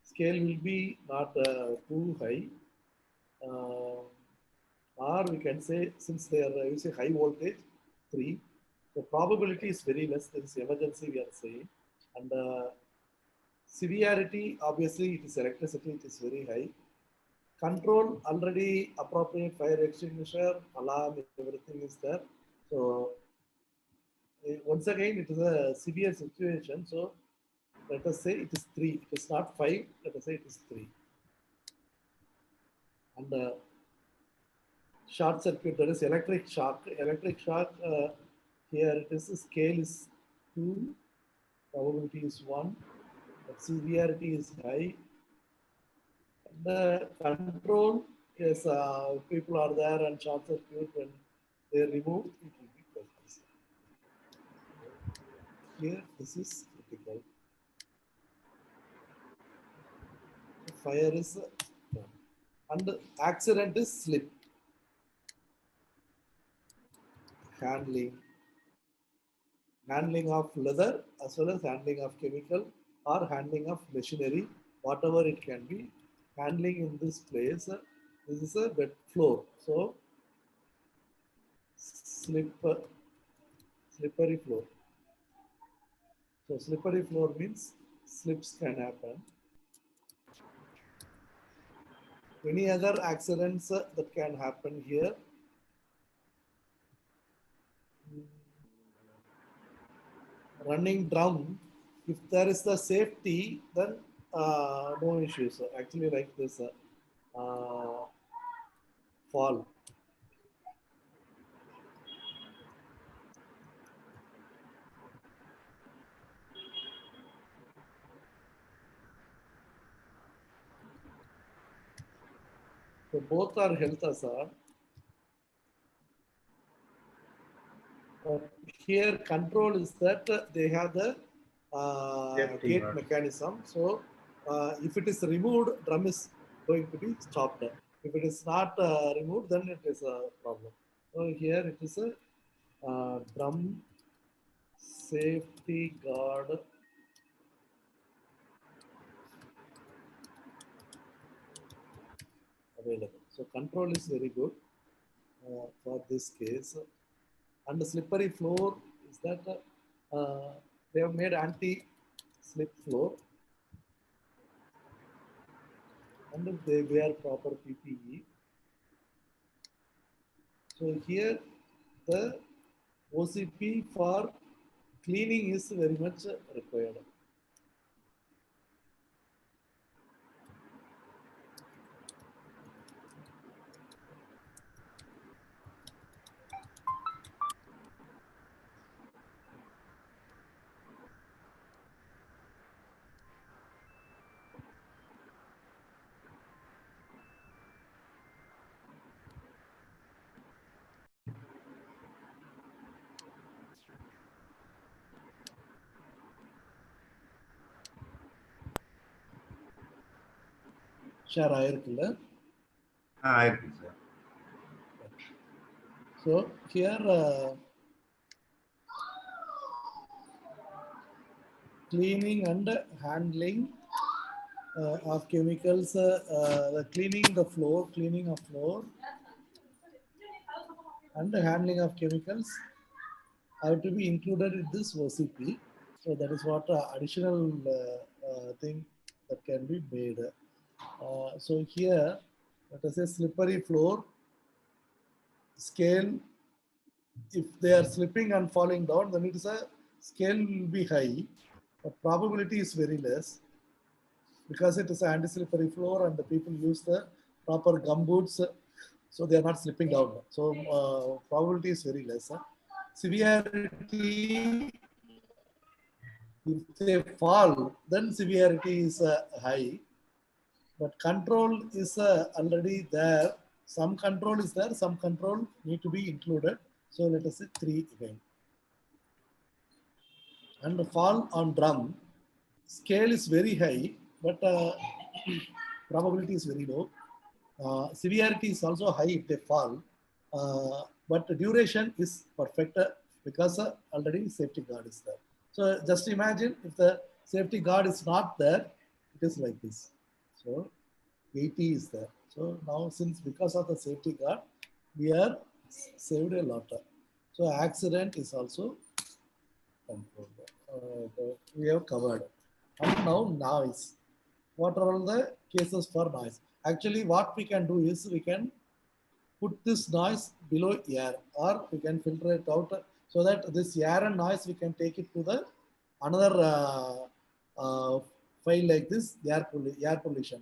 scale will be not too high. Or we can say, since they are using high voltage 3, the probability is very less. There is emergency we are saying, and severity, obviously it is electricity, it is very high. Control, already appropriate fire extinguisher, alarm, everything is there. So once again, it is a severe situation. So let us say it is 3. It is not 5. Let us say it is 3. And short circuit, that is electric shock. Electric shock, here it is scale is 2, probability is 1, but severity is high. The control is people are there and short circuit, when they remove, it will be precise. Here this is critical. Fire is and accident is slip. Handling of leather as well as handling of chemical or handling of machinery, whatever it can be. Handling in this place, this is a wet floor, so slippery floor. So slippery floor means slips can happen. Any other accidents that can happen here? Running drum, if there is the safety, then no issues. Actually, like this, fall. So both are health hazard. But here control is that they have the Safety gate guard. mechanism. So if it is removed, drum is going to be stopped. If it is not removed, then it is a problem. So here it is a drum safety guard available. So control is very good for this case. And the slippery floor is that they have made anti-slip floor, and they wear proper PPE. So here the OCP for cleaning is very much required. Share ஆயிருக்குல்ல. ஆயிருக்கு sir. So here cleaning and handling of chemicals, the cleaning the floor, cleaning of floor, and the handling of chemicals have to be included in this OCP. So that is what additional thing that can be made. So here, let us say slippery floor, scale, if they are slipping and falling down, then it is a scale will be high, but probability is very less because it is an anti-slippery floor and the people use the proper gum boots, so they are not slipping down. So probability is very less. Severity, if they fall, then severity is high, but control is already there. Some control is there, some control need to be included. So let us say 3 again. And the fall on drum, scale is very high, but probability is very low. Severity is also high if they fall, but the duration is perfect because already safety guard is there. So just imagine if the safety guard is not there, it is like this. So 80 is there. So now since because of the safety guard, we are saved a lot. So accident is also controlled. We have covered. And now noise. What are all the cases for noise? Actually, what we can do is we can put this noise below air, or we can filter it out so that this air and noise we can take it to the another file like this, air pollution.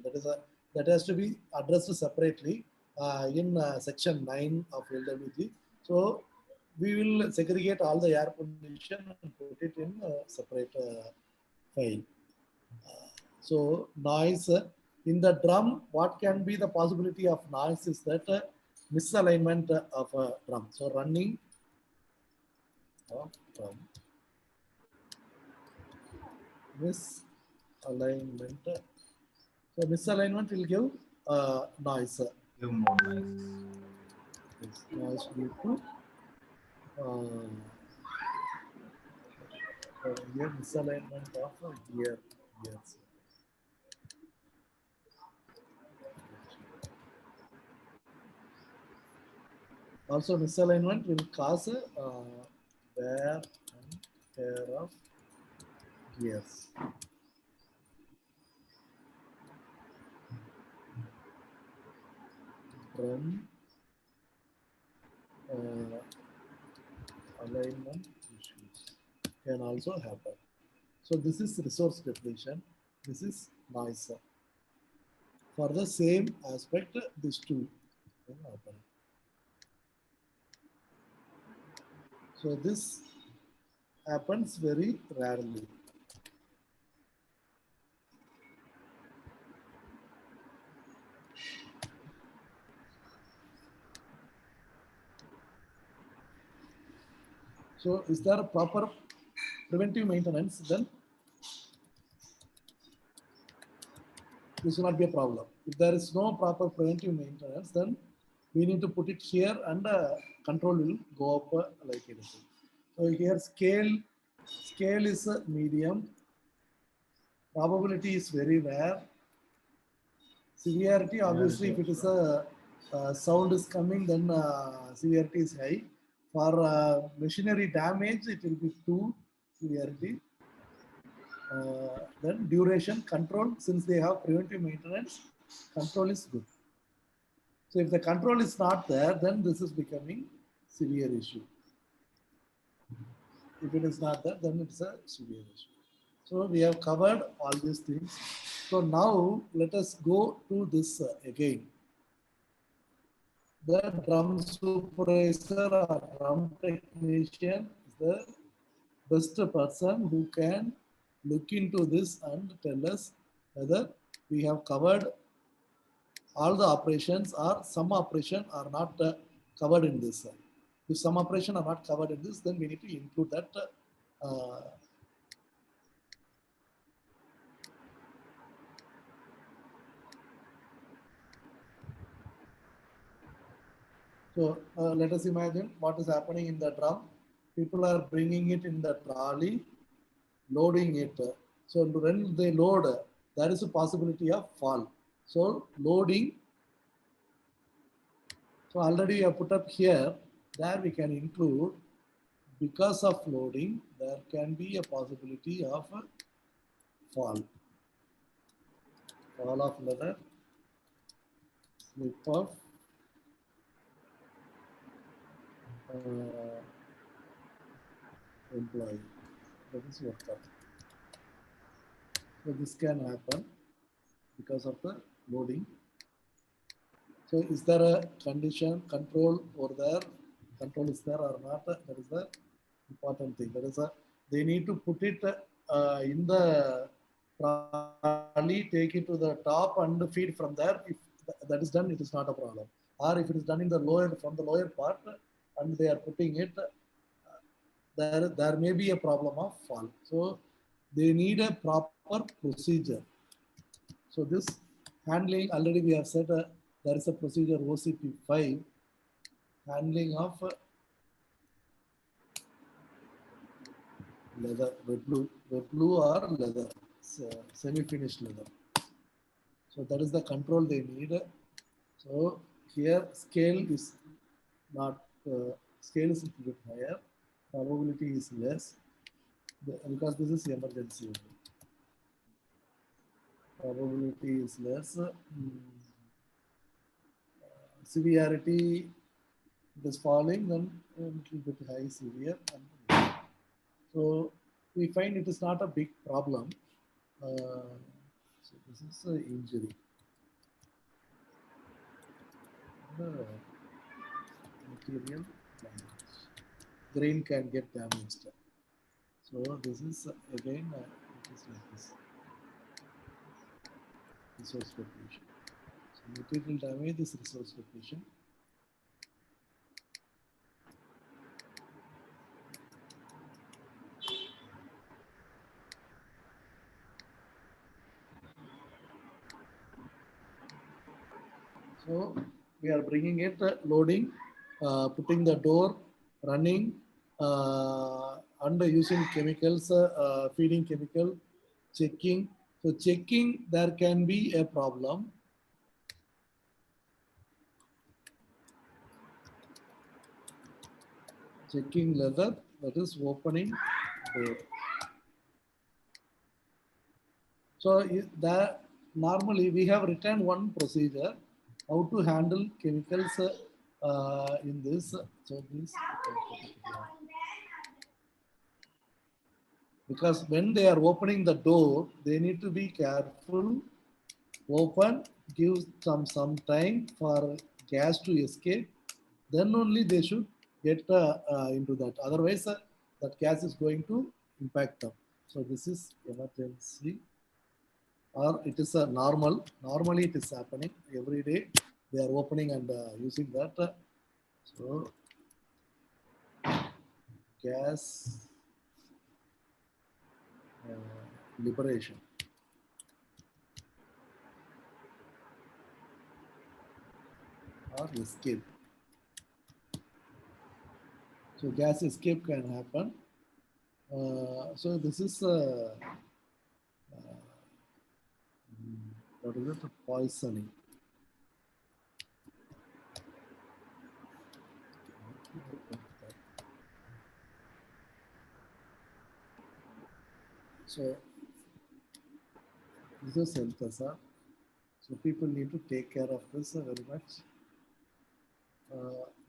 That has to be addressed separately in section 9 of LWG. So we will segregate all the air pollution and put it in a separate file. So noise in the drum, what can be the possibility of noise is that misalignment of a drum. So running of drum, misalignment. So misalignment will give noise. Give more noise. This noise due to here misalignment of gears. Also, misalignment will cause wear and tear of gears. Drum alignment issues can also happen. So this is resource depletion. This is noise. For the same aspect, these two. So this happens very rarely. So is there a proper preventive maintenance? Then this will not be a problem. If there is no proper preventive maintenance, then we need to put it here and control will go up like anything. So here scale is a medium, probability is very rare, severity obviously if it is a sound is coming then severity is high. For machinery damage it will be 2 severity. Then duration control, since they have preventive maintenance, control is good. So if the control is not there, then this is becoming severe issue. If it is not there, then it's a severe issue. So we have covered all these things. So now let us go to this again. The drum supervisor or drum technician is the best person who can look into this and tell us whether we have covered all the operations or some operation are not covered in this. If some operation are not covered in this, then we need to include that. So let us imagine what is happening in the drum. People are bringing it in the trolley, loading it. So when they load, there is a possibility of fall. So loading. So already we have put up here, there we can include, because of loading, there can be a possibility of a fall. Fall of leather, slip of employee. That is worker. So this can happen because of the loading. So is there a condition control over there? Control is there or not? That is the important thing. That is they need to put it in the trolley, take it to the top and feed from there. If that is done, it is not a problem. Or if it is done in the lower, from the lower part and they are putting it, there may be a problem of fall. So they need a proper procedure. So this handling, already we have said there is a procedure OCP 5, handling of leather, wet blue or leather, semi-finished leather. So that is the control they need. So here scale is not, scale is a little bit higher, probability is less because this is emergency. Probability is less. Severity is falling, then a little bit high severe. So we find it is not a big problem. So this is an injury. Material damage. Grain can get damaged. So this is again it is like this. Resource depletion. So material damage is resource depletion. So we are bringing it, loading, putting the door, running, and using chemicals, feeding chemical, checking. So checking, there can be a problem. Checking leather, that is opening door. So that normally we have written one procedure how to handle chemicals in this. So this, because when they are opening the door, they need to be careful. Open, give some time for gas to escape, then only they should get into that. Otherwise, that gas is going to impact them. So this is emergency, or it is a normal. Normally, it is happening every day. They are opening and using that. So gas liberation. Or escape. So gas escape can happen. So this is what is it? Poisoning. So this is health hazard. So people need to take care of this very much.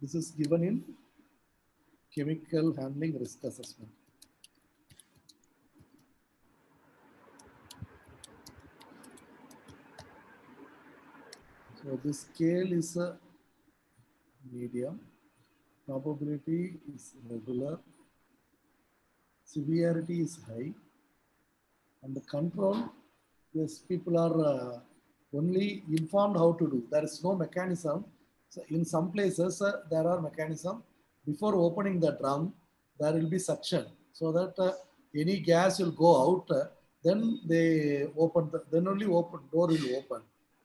This is given in chemical handling risk assessment. So this scale is a medium, probability is regular, severity is high, and the control, yes, people are only informed how to do. There is no mechanism. So in some places, there are mechanism. Before opening the drum, there will be suction so that any gas will go out. Then they open, then only open door will open.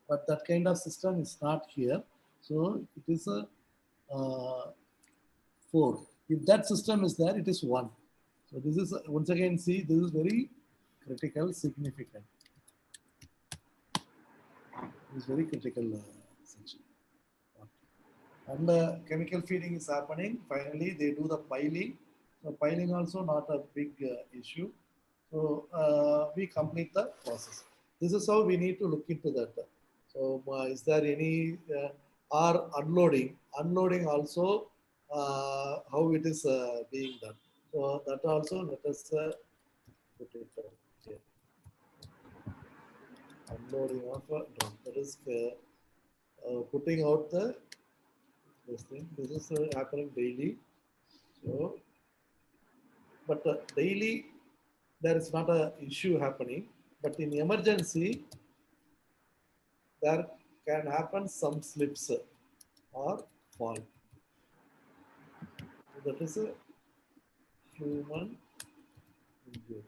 But that kind of system is not here. So it is a 4. If that system is there, it is 1. So this is once again, see, this is very critical, significant. It's very critical section. And chemical feeding is happening. Finally, they do the piling. So piling also not a big issue. So we complete the process. This is how we need to look into that. So is there any or unloading? Unloading also how it is being done. So that also let us put it here. Unloading of a drum. That is putting out the this thing. This is happening daily. So, but daily there is not a issue happening. But in emergency, there can happen some slips or fall. So that is a human injury.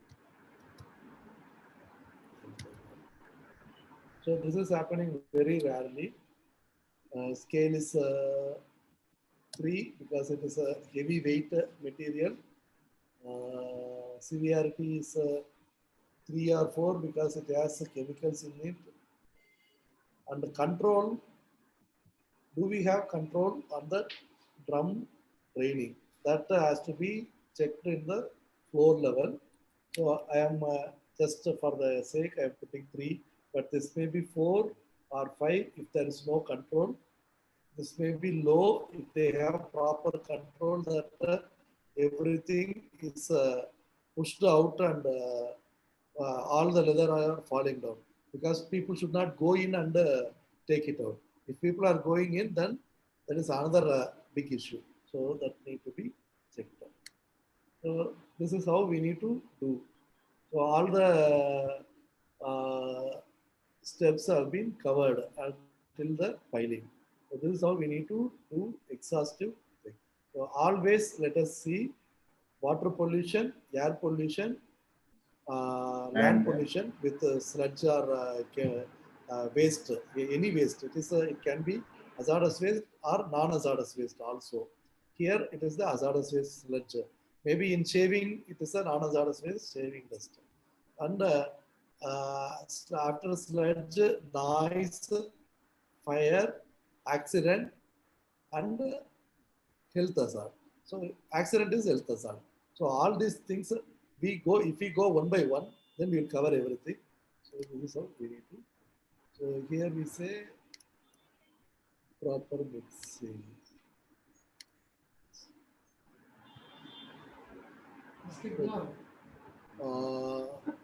So this is happening very rarely. Scale is 3 because it is a heavy weight material. Severity is 3 or 4 because it has chemicals in it. And the control, do we have control on the drum draining? That has to be checked in the floor level. So I am just for the sake, I am putting 3, but this may be 4 or 5 if there is no control. This may be low if they have proper control that everything is pushed out and all the leather are falling down, because people should not go in and take it out. If people are going in, then that is another big issue. So that need to be checked out. So this is how we need to do. So all the steps have been covered until the piling. So this is how we need to do exhaustive thing. So always let us see water pollution, air pollution, land pollution with sludge or waste, any waste. It can be hazardous waste or non-hazardous waste also. Here it is the hazardous waste sludge. Maybe in shaving, it is a non-hazardous waste, shaving dust. And after sludge, noise, fire, accident, and health hazard. So accident is health hazard. So all these things if we go one by one, then we will cover everything. So this is how we need to. So here we say proper mixing.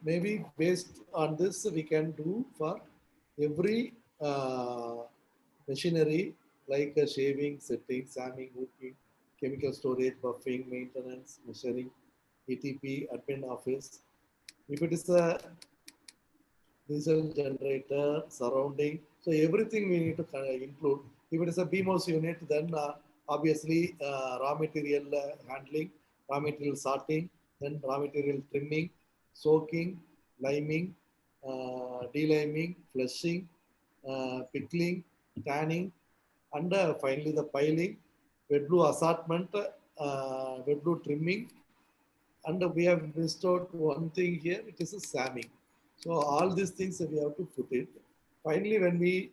Maybe based on this, we can do for every machinery like shaving, setting, samming, hooking, chemical storage, buffing, maintenance, measuring, ETP, admin office. If it is a diesel generator, surrounding, so everything we need to include. If it is a BMOS unit, then obviously raw material handling, raw material sorting, then raw material trimming, soaking, liming, deliming, flushing, pickling, tanning, and finally the piling, wet blue assortment, wet blue trimming, and we have missed out one thing here, it is a samming. So all these things we have to put it. Finally, when we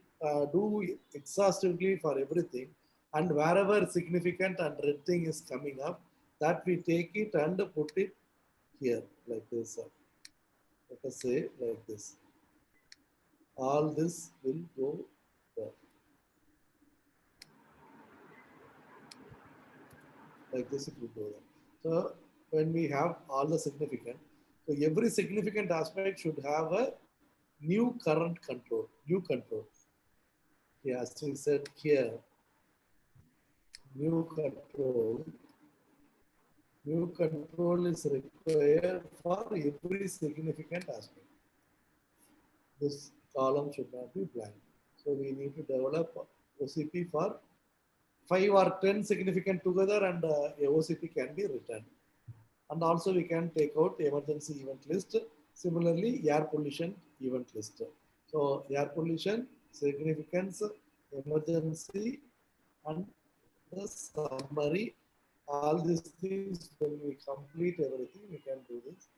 do exhaustively for everything, and wherever significant and red thing is coming up, that we take it and put it here like this. Let us say like this. All this will go there. Like this it will go there. So when we have all the significant, so every significant aspect should have a new current control, new control. Yeah, as we said here, new control is required for every significant aspect. This column should not be blank. So we need to develop OCP for 5 or 10 significant together, and a OCP can be written. And also we can take out emergency event list. Similarly, air pollution event list. So air pollution, significance, emergency, and the summary. All these things, when we complete everything, we can do this.